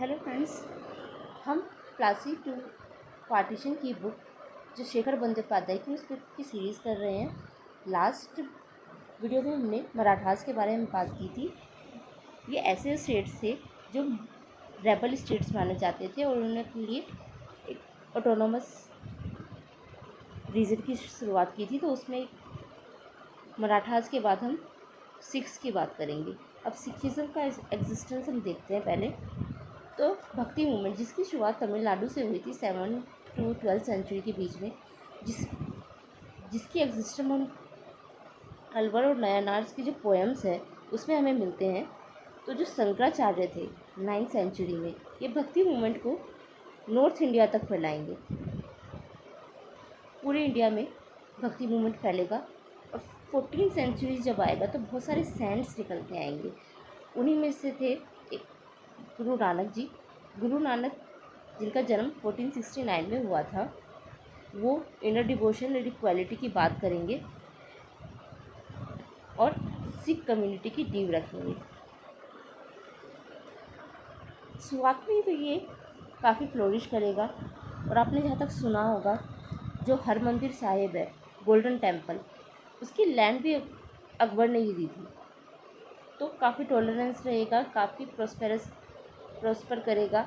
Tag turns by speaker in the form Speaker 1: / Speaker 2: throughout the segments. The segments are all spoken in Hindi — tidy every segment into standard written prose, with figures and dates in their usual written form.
Speaker 1: हेलो फ्रेंड्स, हम क्लासिक टू पार्टीशन की बुक जो शेखर बंदोपाध्याय की उस बुक की सीरीज़ कर रहे हैं। लास्ट वीडियो में हमने मराठास के बारे में बात की थी। ये ऐसे स्टेट्स थे जो रेबल स्टेट्स माने जाते थे और उन्होंने अपने लिए एक ऑटोनोमस रीजन की शुरुआत की थी। तो उसमें मराठास के बाद हम सिख्स की बात करेंगे। अब सिखिज़म का एग्जिस्टेंस हम देखते हैं पहले। तो भक्ति मूवमेंट जिसकी शुरुआत तमिलनाडु से हुई थी 7 to 12 सेंचुरी के बीच में, जिसकी एग्जिस्टेंस हम अलवर और नयनार्स की जो पोएम्स है उसमें हमें मिलते हैं। तो जो शंकराचार्य थे 9th सेंचुरी में, ये भक्ति मूवमेंट को नॉर्थ इंडिया तक फैलाएंगे। पूरे इंडिया में भक्ति मूवमेंट फैलेगा और 14th सेंचुरी जब आएगा तो बहुत सारे सेंट्स निकल के आएंगे। उन्हीं में से थे एक गुरु नानक जी। गुरु नानक जिनका जन्म 1469 में हुआ था, वो इनर डिवोशन और इक्वालिटी की बात करेंगे और सिख कम्युनिटी की नींव रखेंगे। शुरुआत में ही तो ये काफ़ी फ्लोरिश करेगा। और आपने जहाँ तक सुना होगा, जो हरमंदिर साहिब है, गोल्डन टेम्पल, उसकी लैंड भी अकबर ने ही दी थी। तो काफ़ी टॉलरेंस रहेगा, काफ़ी प्रॉस्पर करेगा।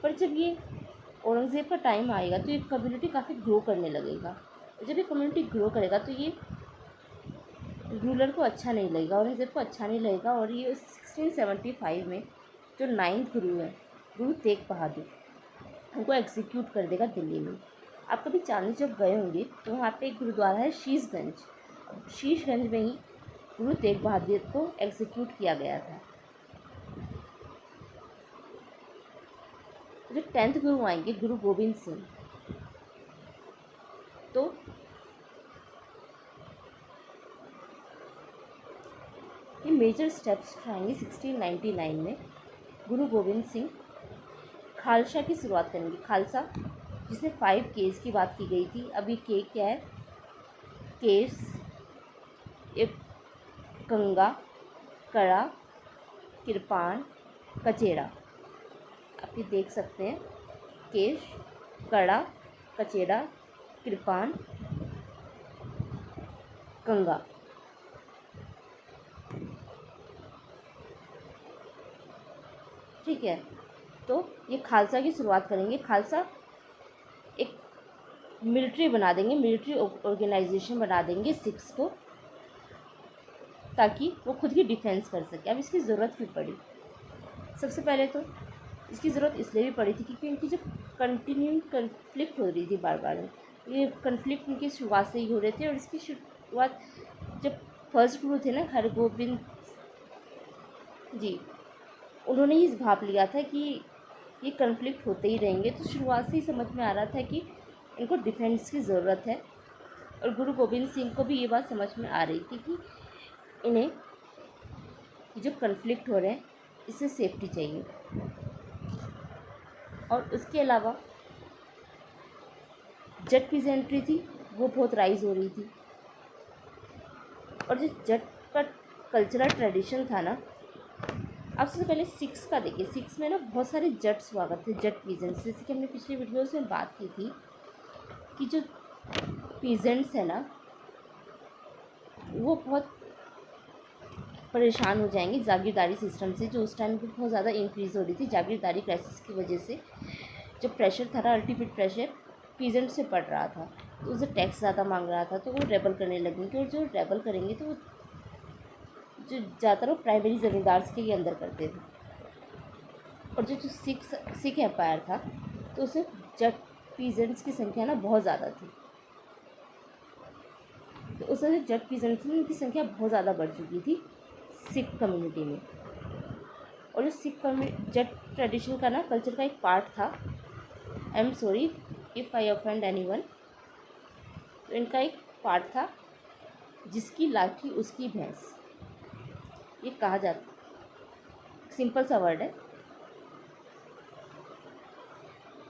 Speaker 1: पर जब ये औरंगज़ेब का टाइम आएगा तो ये कम्युनिटी काफ़ी ग्रो करने लगेगा। जब ये कम्युनिटी ग्रो करेगा तो ये रूलर को अच्छा नहीं लगेगा, औरंगज़ेब को अच्छा नहीं लगेगा। और ये 1675 में जो 9th गुरु है, गुरु तेग बहादुर, उनको एग्जीक्यूट कर देगा दिल्ली में। आप कभी चांदनी चौक गए होंगे तो वहाँ पे एक गुरुद्वारा है शीशगंज। शीशगंज में ही गुरु तेग बहादुर को एग्जीक्यूट किया गया था। जो 10th गुरु आएंगे, गुरु गोविंद सिंह, तो ये मेजर स्टेप्स उठाएंगे। 1699 में गुरु गोविंद सिंह खालसा की शुरुआत करेंगे। खालसा जिसमें 5 केस की बात की गई थी। अब ये के क्या है? केस, एक कंगा, कड़ा, कृपाण, कचेरा। आप ये देख सकते हैं, केश, कड़ा, कचेरा, कृपाण, कंगा। ठीक है, तो ये खालसा की शुरुआत करेंगे। खालसा एक मिलिट्री बना देंगे, मिलिट्री ऑर्गेनाइजेशन बना देंगे सिख्स को, ताकि वो खुद की डिफेंस कर सके। अब इसकी ज़रूरत क्यों पड़ी? सबसे पहले तो इसकी ज़रूरत इसलिए भी पड़ी थी क्योंकि इनकी जो कंटिन्यू कन्फ्लिक्ट हो रही थी बार बार, ये कन्फ्लिक्ट उनकी शुरुआत से ही हो रहे थे। और इसकी शुरुआत जब फर्स्ट गुरु थे ना, हरगोबिंद जी, उन्होंने ही भाप लिया था कि ये कन्फ्लिक्ट होते ही रहेंगे। तो शुरुआत से ही समझ में आ रहा था कि इनको डिफेंस की ज़रूरत है। और गुरु गोविंद सिंह को भी ये बात समझ में आ रही थी कि इन्हें जो कन्फ्लिक्ट हो रहे हैं इससे सेफ्टी चाहिए। और उसके अलावा जट पीजेंट्री थी, वो बहुत राइज हो रही थी। और जो जट का कल्चरल ट्रेडिशन था ना, अब सबसे पहले सिक्स का देखिए। सिक्स में ना बहुत सारे जट्स हुआ करते थे, जट पीजेंट्स। जैसे कि हमने पिछले वीडियोस में बात की थी कि जो पीजेंट्स है ना, वो बहुत परेशान हो जाएंगे जागीरदारी सिस्टम से, जो उस टाइम पर बहुत ज़्यादा इंक्रीज़ हो रही थी जागीरदारी क्राइसिस की वजह से। जो प्रेशर था ना, अल्टीमेट प्रेशर पीजेंट से पड़ रहा था, तो उसे टैक्स ज़्यादा मांग रहा था, तो वो रेबल करने लगेंगे। और जो रेबल करेंगे तो वो जो ज़्यादातर वो प्राइमरी ज़मींदार के ही अंदर करते थे। और जो जो सिख एम्पायर था, तो उसमें जट पीजेंट्स की संख्या ना बहुत ज़्यादा थी। तो उसमें जट पीजेंट्स में उनकी संख्या बहुत ज़्यादा बढ़ चुकी थी सिख कम्युनिटी में। और जो सिख जट ट्रेडिशन का ना कल्चर का एक पार्ट था, I am sorry if I offend anyone, तो इनका एक पार्ट था जिसकी लाठी उसकी भैंस, ये कहा जाता। सिंपल सा वर्ड है,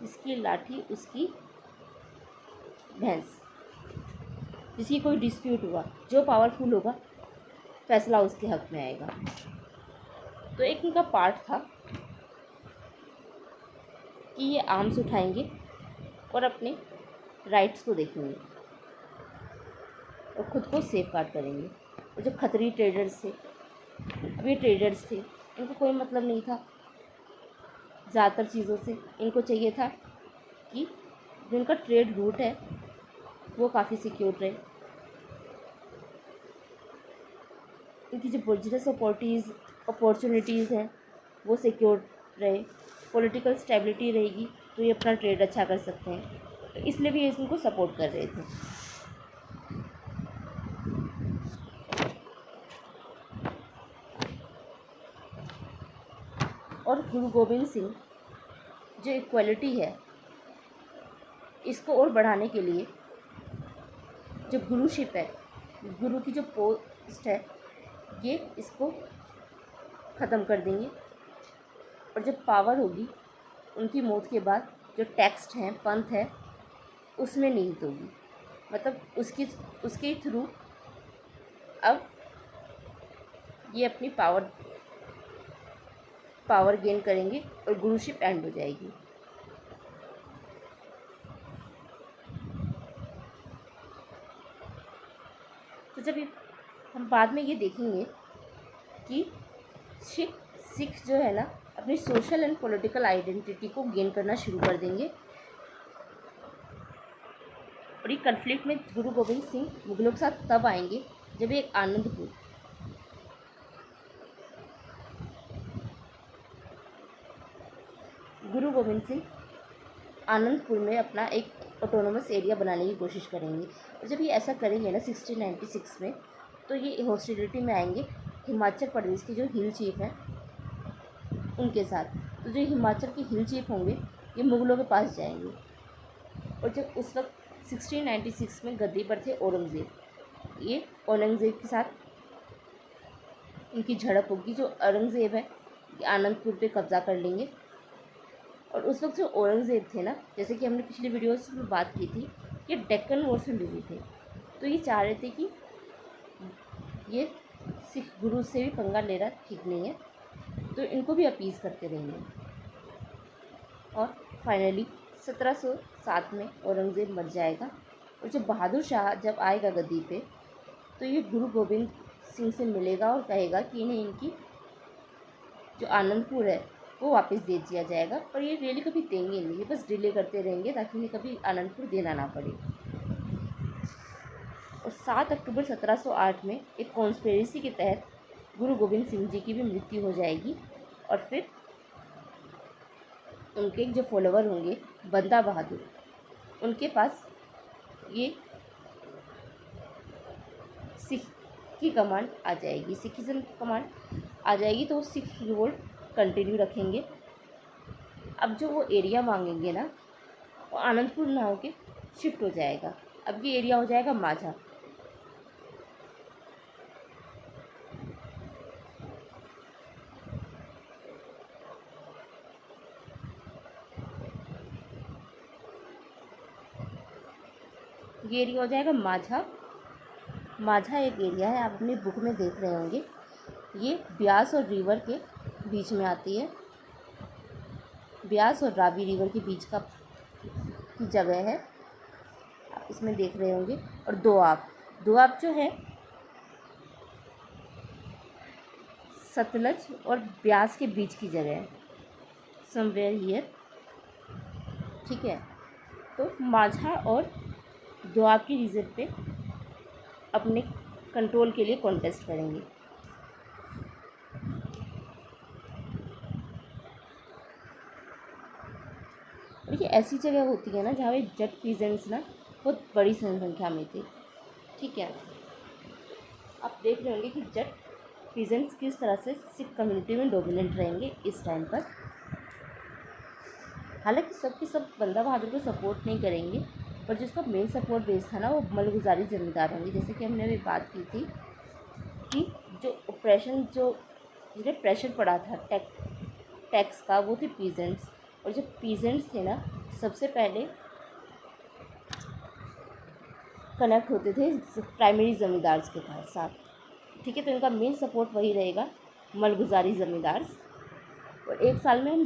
Speaker 1: जिसकी लाठी उसकी भैंस। जिसकी कोई डिस्प्यूट हुआ, जो पावरफुल होगा फैसला उसके हक में आएगा। तो एक इनका पार्ट था कि ये आर्म्स उठाएंगे और अपने राइट्स को देखेंगे और ख़ुद को सेफ गार्ड करेंगे। और जो खतरी ट्रेडर्स थे, अब ये ट्रेडर्स थे, इनको कोई मतलब नहीं था ज़्यादातर चीज़ों से। इनको चाहिए था कि जो इनका ट्रेड रूट है वो काफ़ी सिक्योर रहे, इनकी जो बिजनेस अपॉर्चुनिटीज़ हैं वो सिक्योर रहे, पॉलिटिकल स्टेबिलिटी रहेगी तो ये अपना ट्रेड अच्छा कर सकते हैं। तो इसलिए भी ये इनको सपोर्ट कर रहे थे। और गुरु गोविंद सिंह जो इक्वलिटी है इसको और बढ़ाने के लिए जो गुरुशिप है, गुरु की जो पोस्ट है, ये इसको ख़त्म कर देंगे। और जब पावर होगी उनकी मौत के बाद, जो टेक्स्ट हैं, पंथ है, उसमें निहित होगी। मतलब उसके थ्रू अब ये अपनी पावर गेन करेंगे और गुरुशिप एंड हो जाएगी। तो जब हम बाद में ये देखेंगे कि सिख जो है ना अपनी सोशल एंड पॉलिटिकल आइडेंटिटी को गेन करना शुरू कर देंगे। और ये कन्फ्लिक्ट में गुरु गोविंद सिंह मुगलों के साथ तब आएंगे जब एक गुरु गोविंद सिंह आनंदपुर में अपना एक ऑटोनोमस एरिया बनाने की कोशिश करेंगे। और जब ये ऐसा करेंगे ना 1696 में, तो ये हॉस्टिलिटी में आएंगे हिमाचल प्रदेश के जो हिल चीफ हैं उनके साथ। तो जो हिमाचल के हिल चीफ होंगे ये मुग़लों के पास जाएंगे। और जब उस वक्त 1696 में गद्दी पर थे औरंगज़ेब, ये औरंगज़ेब के साथ इनकी झड़प होगी। जो औरंगज़ेब है ये आनंदपुर पे कब्ज़ा कर लेंगे। और उस वक्त जो औरंगज़ेब थे ना, जैसे कि हमने पिछली वीडियोस में बात की थी, ये डेक्कन वॉर्स में बिजी थे। तो ये चाह रहे थे कि ये सिख गुरु से भी पंगा ले रहा ठीक नहीं है, तो इनको भी अपीज़ करते रहेंगे। और फाइनली 1707 में औरंगज़ेब मर जाएगा। और जब बहादुर शाह जब आएगा गद्दी पे, तो ये गुरु गोविंद सिंह से मिलेगा और कहेगा कि इन्हें इनकी जो आनंदपुर है वो वापस दे दिया जाएगा। और ये रियली कभी देंगे नहीं, ये बस डिले करते रहेंगे ताकि इन्हें कभी आनंदपुर देना ना पड़े। और 7 अक्टूबर 1708 में एक कॉन्स्पिरेसी के तहत गुरु गोविंद सिंह जी की भी मृत्यु हो जाएगी। और फिर उनके जो फॉलोवर होंगे बंदा बहादुर, उनके पास ये सिख की कमांड आ जाएगी, सिखिज़म की कमांड आ जाएगी। तो वो सिख रिवोल्ट कंटिन्यू रखेंगे। अब जो वो एरिया मांगेंगे ना, वो आनंदपुर ना होके शिफ्ट हो जाएगा। अब ये एरिया हो जाएगा माझा। ये एरिया हो जाएगा माझा। माझा एक एरिया है, आप अपनी बुक में देख रहे होंगे, ये ब्यास और रिवर के बीच में आती है। ब्यास और रावी रिवर के बीच की जगह है, आप इसमें देख रहे होंगे। और दोआब जो है सतलज और ब्यास के बीच की जगह है, समवेयर हियर, ठीक है। तो माझा और दोआब की रीजन पे अपने कंट्रोल के लिए कॉन्टेस्ट करेंगे। और ये ऐसी जगह होती है ना जहाँ पे जट पीजेंट्स ना बहुत बड़ी संख्या में थे, ठीक है। आप देख रहे होंगे कि जट पीजेंट्स किस तरह से सिख कम्युनिटी में डोमिनेंट रहेंगे इस टाइम पर। हालांकि सबके सब बंदा बहादुर को सपोर्ट नहीं करेंगे, पर जिसका मेन सपोर्ट बेस था ना वो मलगुजारी ज़मींदार होंगे। जैसे कि हमने अभी बात की थी कि जो ऑपरेशन जिन्हें प्रेशर पड़ा था टैक्स का, वो थे पीजेंट्स। और जो पीजेंट्स थे ना सबसे पहले कनेक्ट होते थे प्राइमरी ज़मींदार के साथ, ठीक है। तो इनका मेन सपोर्ट वही रहेगा, मलगुजारी ज़मींदार। और एक साल में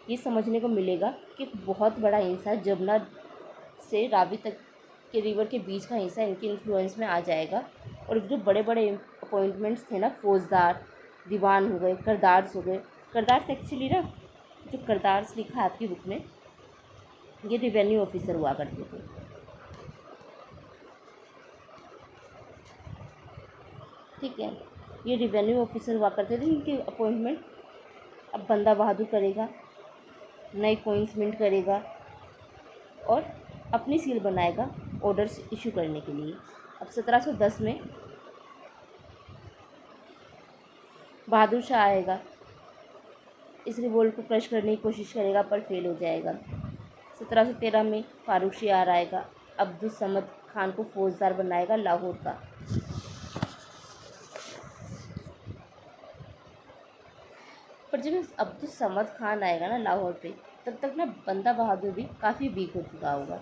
Speaker 1: ये समझने को मिलेगा कि बहुत बड़ा हिस्सा जमुना से रावी तक के रिवर के बीच का हिस्सा इनके इन्फ्लुएंस में आ जाएगा। और जो बड़े बड़े अपॉइंटमेंट्स थे ना, फौजदार, दीवान हो गए, करदार्स हो गए। करदार्स एक्चुअली ना, जो करदार्स लिखा है आपकी बुक में, ये रिवेन्यू ऑफिसर हुआ करते थे। ठीक है, ये रिवेन्यू ऑफिसर हुआ करते थे। इनके अपॉइंटमेंट अब बंदा बहादुर करेगा, नए कॉइन्स मिंट करेगा और अपनी सील बनाएगा ऑर्डर्स इशू करने के लिए। अब 1710 में बहादुर शाह आएगा, इस रिवोल्ट को क्रश करने की कोशिश करेगा पर फेल हो जाएगा। 1713 में फारूक शियार आएगा, अब्दुल समद खान को फौजदार बनाएगा लाहौर का। पर जब अब्दुल समद खान आएगा ना लाहौर पे, तब तक ना बंदा बहादुर भी काफ़ी वीक हो चुका होगा।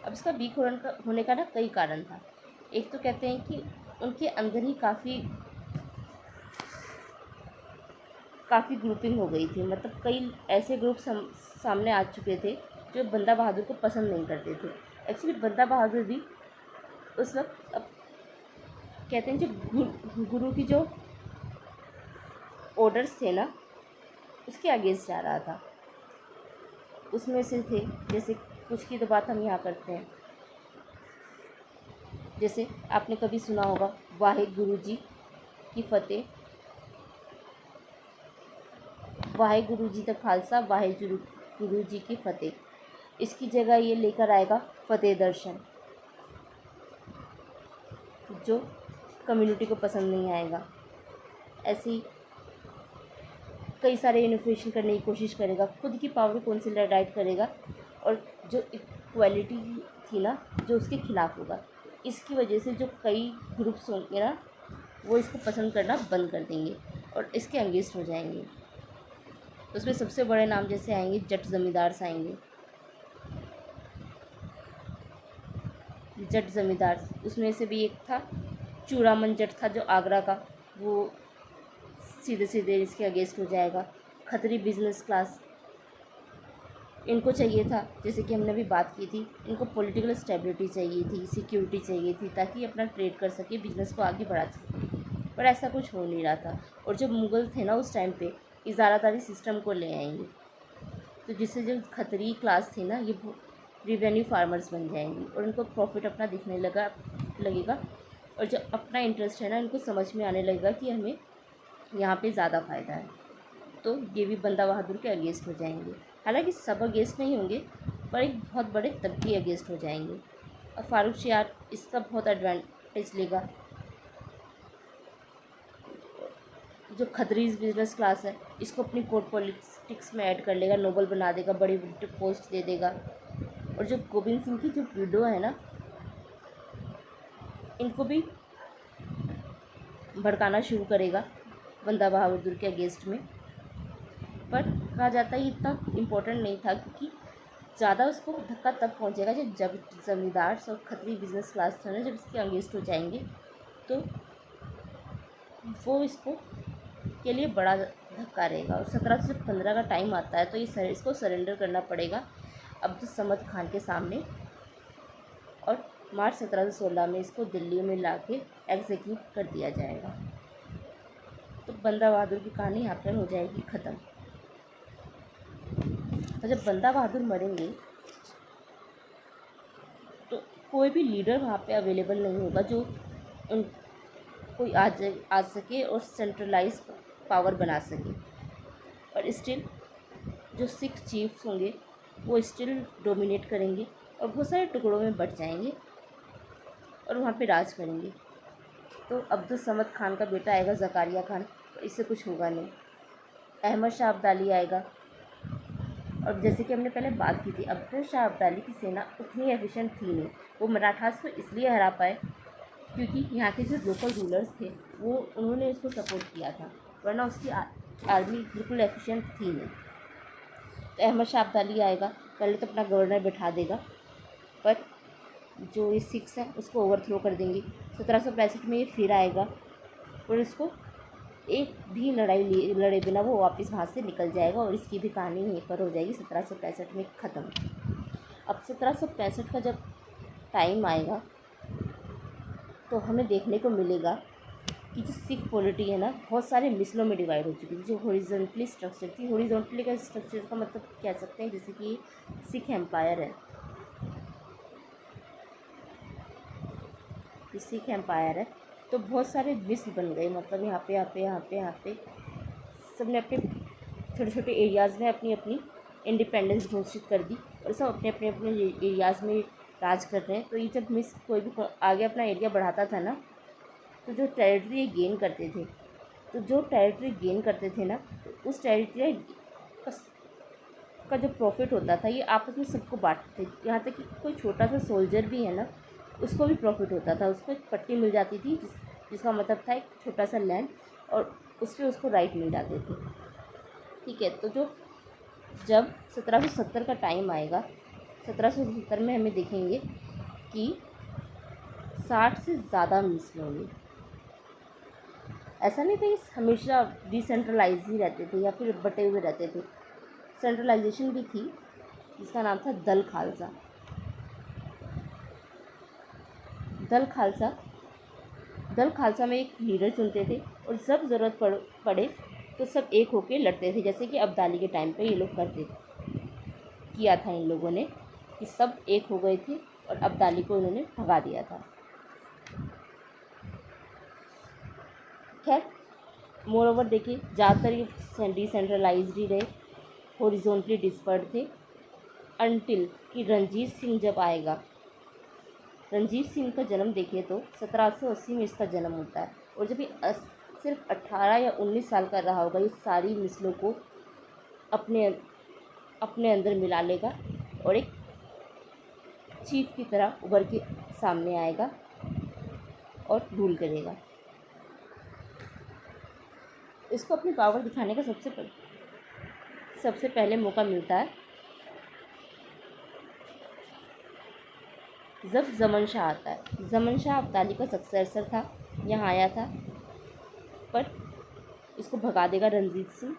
Speaker 1: अब इसका वीक होने का ना कई कारण था। एक तो कहते हैं कि उनके अंदर ही काफ़ी ग्रुपिंग हो गई थी, मतलब कई ऐसे ग्रुप सामने आ चुके थे जो बंदा बहादुर को पसंद नहीं करते थे। एक्चुअली बंदा बहादुर भी उस वक्त, अब कहते हैं जो गुरु की जो ऑर्डर्स थे ना, उसके अगेंस्ट जा रहा था। उसमें से थे, जैसे कुछ की तो बात हम यहाँ करते हैं। जैसे आपने कभी सुना होगा, वाहे गुरु जी की फतेह, वाहे गुरु जी का खालसा, वाहे गुरु जी की फतेह। इसकी जगह ये लेकर आएगा फतेह दर्शन, जो कम्युनिटी को पसंद नहीं आएगा। ऐसे ही कई सारे इनोवेशन करने की कोशिश करेगा, खुद की पावर को कौन से राइट करेगा, और जो इक्वालिटी थी ना, जो उसके खिलाफ होगा। इसकी वजह से जो कई ग्रुप्स होंगे ना, वो इसको पसंद करना बंद कर देंगे और इसके अगेंस्ट हो जाएंगे। उसमें सबसे बड़े नाम जैसे आएंगे, जट ज़मींदार आएंगे। जट ज़मींदार, उसमें से भी एक था चूड़ामन जट था जो आगरा का, वो सीधे सीधे इसके अगेंस्ट हो जाएगा। खतरी बिजनेस क्लास, इनको चाहिए था, जैसे कि हमने अभी बात की थी, इनको पॉलिटिकल स्टेबिलिटी चाहिए थी, सिक्योरिटी चाहिए थी, ताकि अपना ट्रेड कर सके, बिजनेस को आगे बढ़ा सके। पर ऐसा कुछ हो नहीं रहा था। और जो मुग़ल थे ना उस टाइम पे, इजारादारी सिस्टम को ले आएंगे, तो जिससे जो खतरी क्लास थी ना, ये रिवेन्यू फार्मर्स बन जाएंगी और उनको प्रॉफिट अपना दिखने लगेगा। और जो अपना इंटरेस्ट है ना, इनको समझ में आने लगेगा कि हमें यहाँ पे ज़्यादा फ़ायदा है, तो ये भी बंदा बहादुर के अगेंस्ट हो जाएंगे। हालांकि सब अगेंस्ट नहीं होंगे, पर एक बहुत बड़े तबके अगेंस्ट हो जाएंगे। और फारूक शियार इसका बहुत एडवांटेज लेगा। जो खतरीज बिजनेस क्लास है, इसको अपनी कोर्ट पॉलिटिक्स में ऐड कर लेगा, नोबल बना देगा, बड़ी पोस्ट दे देगा। और जो गोविंद सिंह की जो विडो है ना, इनको भी भड़काना शुरू करेगा बंदा बहादुर के अगेंस्ट में। पर कहा जाता है ये इतना इम्पोर्टेंट नहीं था, क्योंकि ज़्यादा उसको धक्का तब पहुंचेगा जब जमींदार और खतरी बिजनेस क्लास था ना, जब इसके अगेंस्ट हो जाएंगे, तो वो इसको के लिए बड़ा धक्का रहेगा। और 1715 का टाइम आता है, तो ये इसको सरेंडर करना पड़ेगा अब्दुल समद खान के सामने। और मार्च 1716 में इसको दिल्ली में ला के एग्जीक्यूट कर दिया जाएगा। तो बंदा बहादुर की कहानी यहाँ पर हो जाएगी ख़त्म। तो जब बंदा बहादुर मरेंगे, तो कोई भी लीडर वहाँ पे अवेलेबल नहीं होगा जो कोई आ सके और सेंट्रलाइज पावर बना सके। और स्टिल जो सिख चीफ्स होंगे वो स्टिल डोमिनेट करेंगे और बहुत सारे टुकड़ों में बट जाएंगे और वहाँ पे राज करेंगे। तो अब्दुल समद खान का बेटा आएगा ज़कारिया खान, तो इससे कुछ होगा नहीं। अहमद शाह अब्दाली आएगा, और जैसे कि हमने पहले बात की थी, अब्दुल शाह अब्दाली की सेना उतनी एफिशिएंट थी नहीं। वो मराठास को इसलिए हरा पाए क्योंकि यहाँ के जो लोकल रूलर्स थे वो उन्होंने उसको सपोर्ट किया था, वरना उसकी आर्मी बिल्कुल एफिशिएंट थी नहीं। तो अहमद शाह अब्दाली आएगा, पहले तो अपना गवर्नर बैठा देगा, पर जो ये सिख्स हैं उसको ओवरथ्रो कर देंगे। 1765 में ये फिर आएगा और इसको एक भी लड़ाई लड़े बिना वो वापस वहाँ से निकल जाएगा और इसकी भी कहानी यहीं पर हो जाएगी 1765 में ख़त्म। अब 1765 का जब टाइम आएगा तो हमें देखने को मिलेगा कि जो सिख पॉलिटी है ना बहुत सारे मिसलों में डिवाइड हो चुकी थी। जो हॉरिजॉन्टली स्ट्रक्चर थी, हॉरिजॉन्टली का स्ट्रक्चर का मतलब कह सकते हैं जैसे कि सिख एम्पायर है, सिख एम्पायर है तो बहुत सारे मिसल बन गए। मतलब यहाँ पे यहाँ पे यहाँ पे यहाँ पे सब ने अपने छोटे छोटे एरियाज़ में अपनी अपनी इंडिपेंडेंस घोषित कर दी और सब अपने अपने अपने एरियाज़ में राज कर रहे हैं। तो ये जब मिस कोई भी आगे अपना एरिया बढ़ाता था ना तो जो टेरिटरी गेन करते थे, तो जो टेरिटरी गेन करते थे ना तो उस टेरिटरी का जो प्रॉफिट होता था ये आपस में सबको बांटते थे। यहाँ तक कि कोई छोटा सा सोल्जर भी है ना उसको भी प्रॉफिट होता था, उसको एक पट्टी मिल जाती थी जिसका मतलब था एक छोटा सा लैंड और उस पर उसको राइट मिल जाते थे। ठीक है, तो जब 1770 का टाइम आएगा, 1770 में हमें देखेंगे कि 60 से ज़्यादा मिसल होंगे। ऐसा नहीं था कि हमेशा डिसेंट्रलाइज ही रहते थे या फिर बटे हुए रहते थे, सेंट्रलाइजेशन भी थी जिसका नाम था दल खालसा। दल खालसा में एक लीडर चुनते थे और जब ज़रूरत पड़े तो सब एक होकर लड़ते थे, जैसे कि अब्दाली के टाइम पे ये लोग करते किया था इन लोगों ने कि सब एक हो गए थे और अब्दाली को इन्होंने भगा दिया था। खैर मोर ओवर देखिए ज़्यादातर ये डिसेंट्रलाइज्ड ही रहे, हॉरिजॉन्टली डिस्पर्ड थे अनटिल कि रंजीत सिंह जब आएगा। रंजीत सिंह का जन्म देखिए तो 1780 में इसका जन्म होता है और जब ये सिर्फ 18 या 19 साल का रहा होगा ये सारी मिसलों को अपने अंदर मिला लेगा और एक चीफ की तरह उभर के सामने आएगा और रूल करेगा। इसको अपनी पावर दिखाने का सबसे पहले मौका मिलता है जब ज़मन शाह आता है। ज़मन शाह अब्दाली का सक्सेसर था, यहाँ आया था पर इसको भगा देगा रंजीत सिंह।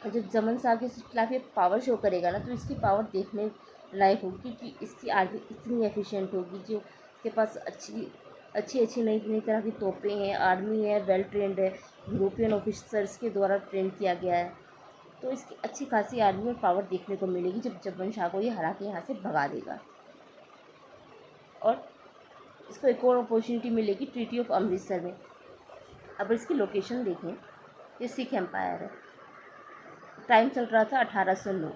Speaker 1: और जब ज़मन शाह के खिलाफ ये पावर शो करेगा ना तो इसकी पावर देखने लायक होगी कि इसकी आर्मी इतनी एफिशिएंट होगी, जो इसके पास अच्छी नई तरह की तोपें हैं, आर्मी है, वेल ट्रेंड है, यूरोपियन ऑफिसर्स के द्वारा ट्रेन किया गया है। तो इसकी अच्छी खासी आर्मी और पावर देखने को मिलेगी जब ज़मन शाह को ये हरा के यहाँ से भगा देगा। और इसको एक और अपॉर्चुनिटी मिलेगी ट्रीटी ऑफ अमृतसर में। अब इसकी लोकेशन देखें, ये सिख एम्पायर है। टाइम चल रहा था 1809।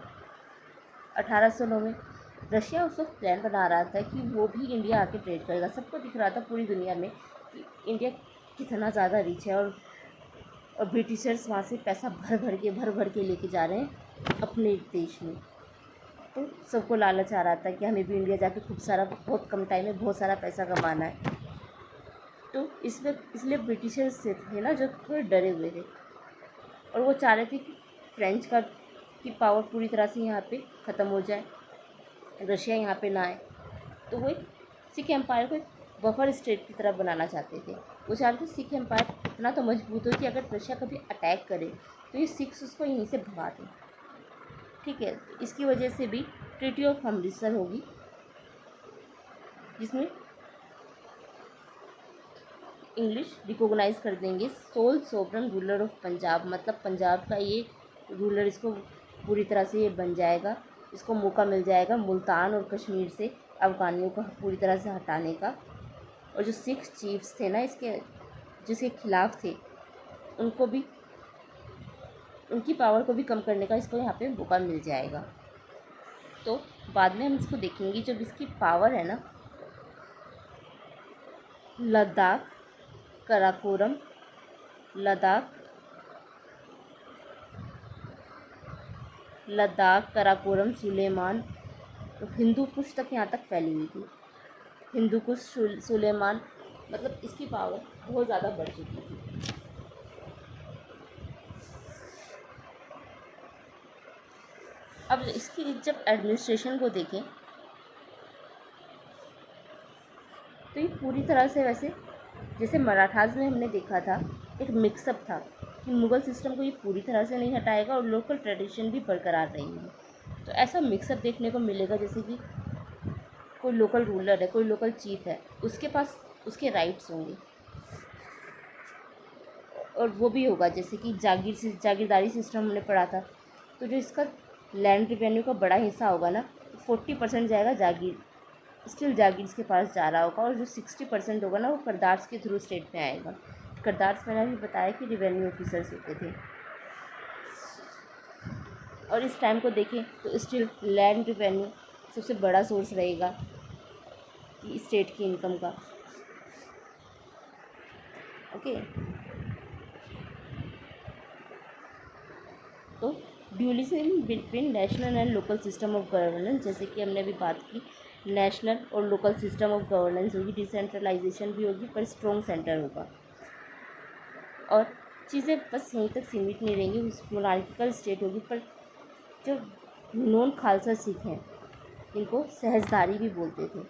Speaker 1: 1809 में रशिया उस वक्त प्लान बना रहा था कि वो भी इंडिया आके ट्रेड करेगा। सबको दिख रहा था पूरी दुनिया में कि इंडिया कितना ज़्यादा रिच है और ब्रिटिशर्स वहाँ से पैसा भर भर के लेके जा रहे हैं अपने देश में। तो सबको लालच आ रहा था कि हमें भी इंडिया जाके खूब सारा बहुत कम टाइम में बहुत सारा पैसा कमाना है। तो इसलिए ब्रिटिशर्स से थे ना जो थोड़े डरे हुए थे और वो चाह रहे थे कि फ्रेंच की पावर पूरी तरह से यहाँ पे ख़त्म हो जाए, रशिया यहाँ पे ना आए। तो वो एक सिख एम्पायर को एक बफर स्टेट की तरह बनाना चाहते थे। वो चाहते थे सिख एम्पायर इतना तो मजबूत हो कि अगर रशिया कभी अटैक करे तो ये सिख्स उसको यहीं से भगा दें। ठीक है, तो इसकी वजह से भी ट्रीटी ऑफ अमृतसर होगी जिसमें इंग्लिश रिकॉग्नाइज कर देंगे sole sovereign ruler of Punjab. मतलब पंजाब का ये रूलर इसको पूरी तरह से ये बन जाएगा। इसको मौका मिल जाएगा मुल्तान और कश्मीर से अफ़गानियों को पूरी तरह से हटाने का। और जो सिख चीफ्स थे ना जिसके खिलाफ थे उनको भी, उनकी पावर को भी कम करने का इसको यहाँ पे मौका मिल जाएगा। तो बाद में हम इसको देखेंगे जब इसकी पावर है ना लद्दाख, कराकोरम, कराकोरम, सुलेमान, तो हिंदू कुश तक यहाँ तक फैली हुई थी। हिंदू कुश, सुलेमान, मतलब इसकी पावर बहुत ज़्यादा बढ़ चुकी थी। अब इसकी जब एडमिनिस्ट्रेशन को देखें तो ये पूरी तरह से वैसे जैसे मराठास में हमने देखा था एक मिक्सअप था कि मुग़ल सिस्टम को ये पूरी तरह से नहीं हटाएगा और लोकल ट्रेडिशन भी बरकरार रहेंगी। तो ऐसा मिक्सअप देखने को मिलेगा, जैसे कि कोई लोकल रूलर है, कोई लोकल चीफ है, उसके पास उसके राइट्स होंगे और वो भी होगा, जैसे कि जागीरदारी सिस्टम हमने पढ़ा था। तो जो इसका लैंड रिवेन्यू का बड़ा हिस्सा होगा ना, 40% जाएगा जागीर, स्टिल जागीर्स के पास जा रहा होगा, और जो 60% होगा ना वो करदार्स के थ्रू स्टेट में आएगा। करदार्स मैंने अभी बताया कि रिवेन्यू ऑफिसर्स होते थे। और इस टाइम को देखें तो स्टिल लैंड रिवेन्यू सबसे बड़ा सोर्स रहेगा कि स्टेट की इनकम का। ओके, तो dualism between national and local system of governance, जैसे कि हमने अभी बात की, नेशनल और लोकल सिस्टम ऑफ गवर्नेंस होगी, डिसेंट्रलाइजेशन भी होगी पर स्ट्रॉन्ग सेंटर होगा। और चीज़ें बस यहीं तक सीमित नहीं रहेंगी, उस मोनार्किकल स्टेट होगी, पर जो नॉन खालसा सिख हैं इनको सहजधारी भी बोलते थे।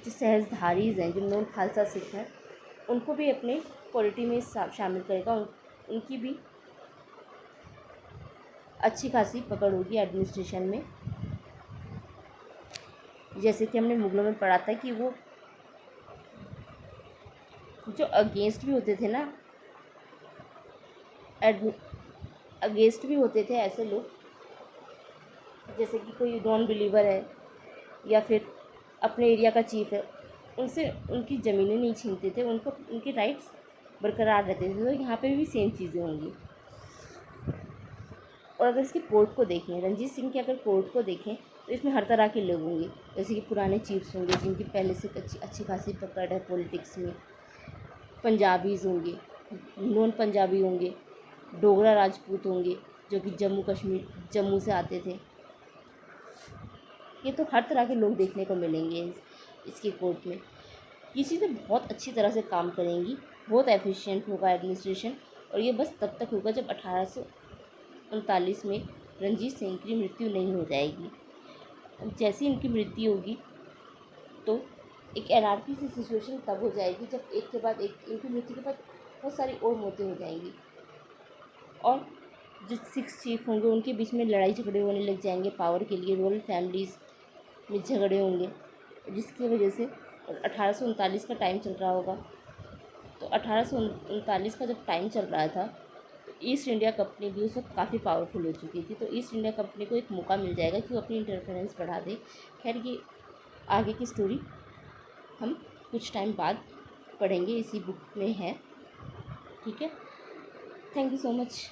Speaker 1: जो सहजधारीज हैं, जो नॉन खालसा सिख हैं, उनको भी अपने पॉलिटी में शामिल करेगा। उनकी भी अच्छी खासी पकड़ होगी एडमिनिस्ट्रेशन में। जैसे कि हमने मुगलों में पढ़ा था कि वो जो अगेंस्ट भी होते थे ना, अगेंस्ट भी होते थे ऐसे लोग, जैसे कि कोई नॉन बिलीवर है या फिर अपने एरिया का चीफ है, उनसे उनकी ज़मीनें नहीं छीनते थे, उनको उनके राइट्स बरकरार रहते थे। तो यहाँ पे भी सेम चीज़ें होंगी। और अगर इसके कोर्ट को देखें, रंजीत सिंह के अगर कोर्ट को देखें तो इसमें हर तरह के लोग होंगे, जैसे कि पुराने चीफ्स होंगे जिनकी पहले से अच्छी खासी पकड़ है पॉलिटिक्स में, पंजाबीज़ होंगे, नॉन पंजाबी होंगे, डोगरा राजपूत होंगे जो कि जम्मू से आते थे। ये तो हर तरह के लोग देखने को मिलेंगे इसके कोर्ट में। ये चीज़ें बहुत अच्छी तरह से काम करेंगी, बहुत एफिशिएंट होगा एडमिनिस्ट्रेशन। और ये बस तब तक होगा जब 1839 में रंजीत सिंह की मृत्यु नहीं हो जाएगी। जैसे इनकी मृत्यु होगी तो एक एनआरकी सी सिचुएशन तब हो जाएगी जब एक के बाद एक, इनकी मृत्यु के बाद बहुत सारी और मौतें हो जाएंगी और जो 6 चीफ होंगे उनके बीच में लड़ाई झगड़े होने लग जाएंगे पावर के लिए, रॉयल फैमिलीज़ में झगड़े होंगे, जिसकी वजह से 1839 का टाइम चल रहा होगा। तो 1839 का जब टाइम चल रहा था तो ईस्ट इंडिया कंपनी भी उस वक्त काफ़ी पावरफुल हो चुकी थी। तो ईस्ट इंडिया कंपनी को एक मौका मिल जाएगा कि वो अपनी इंटरफेरेंस बढ़ा दे। खैर, ये आगे की स्टोरी हम कुछ टाइम बाद पढ़ेंगे, इसी बुक में है। ठीक है, थैंक यू सो मच।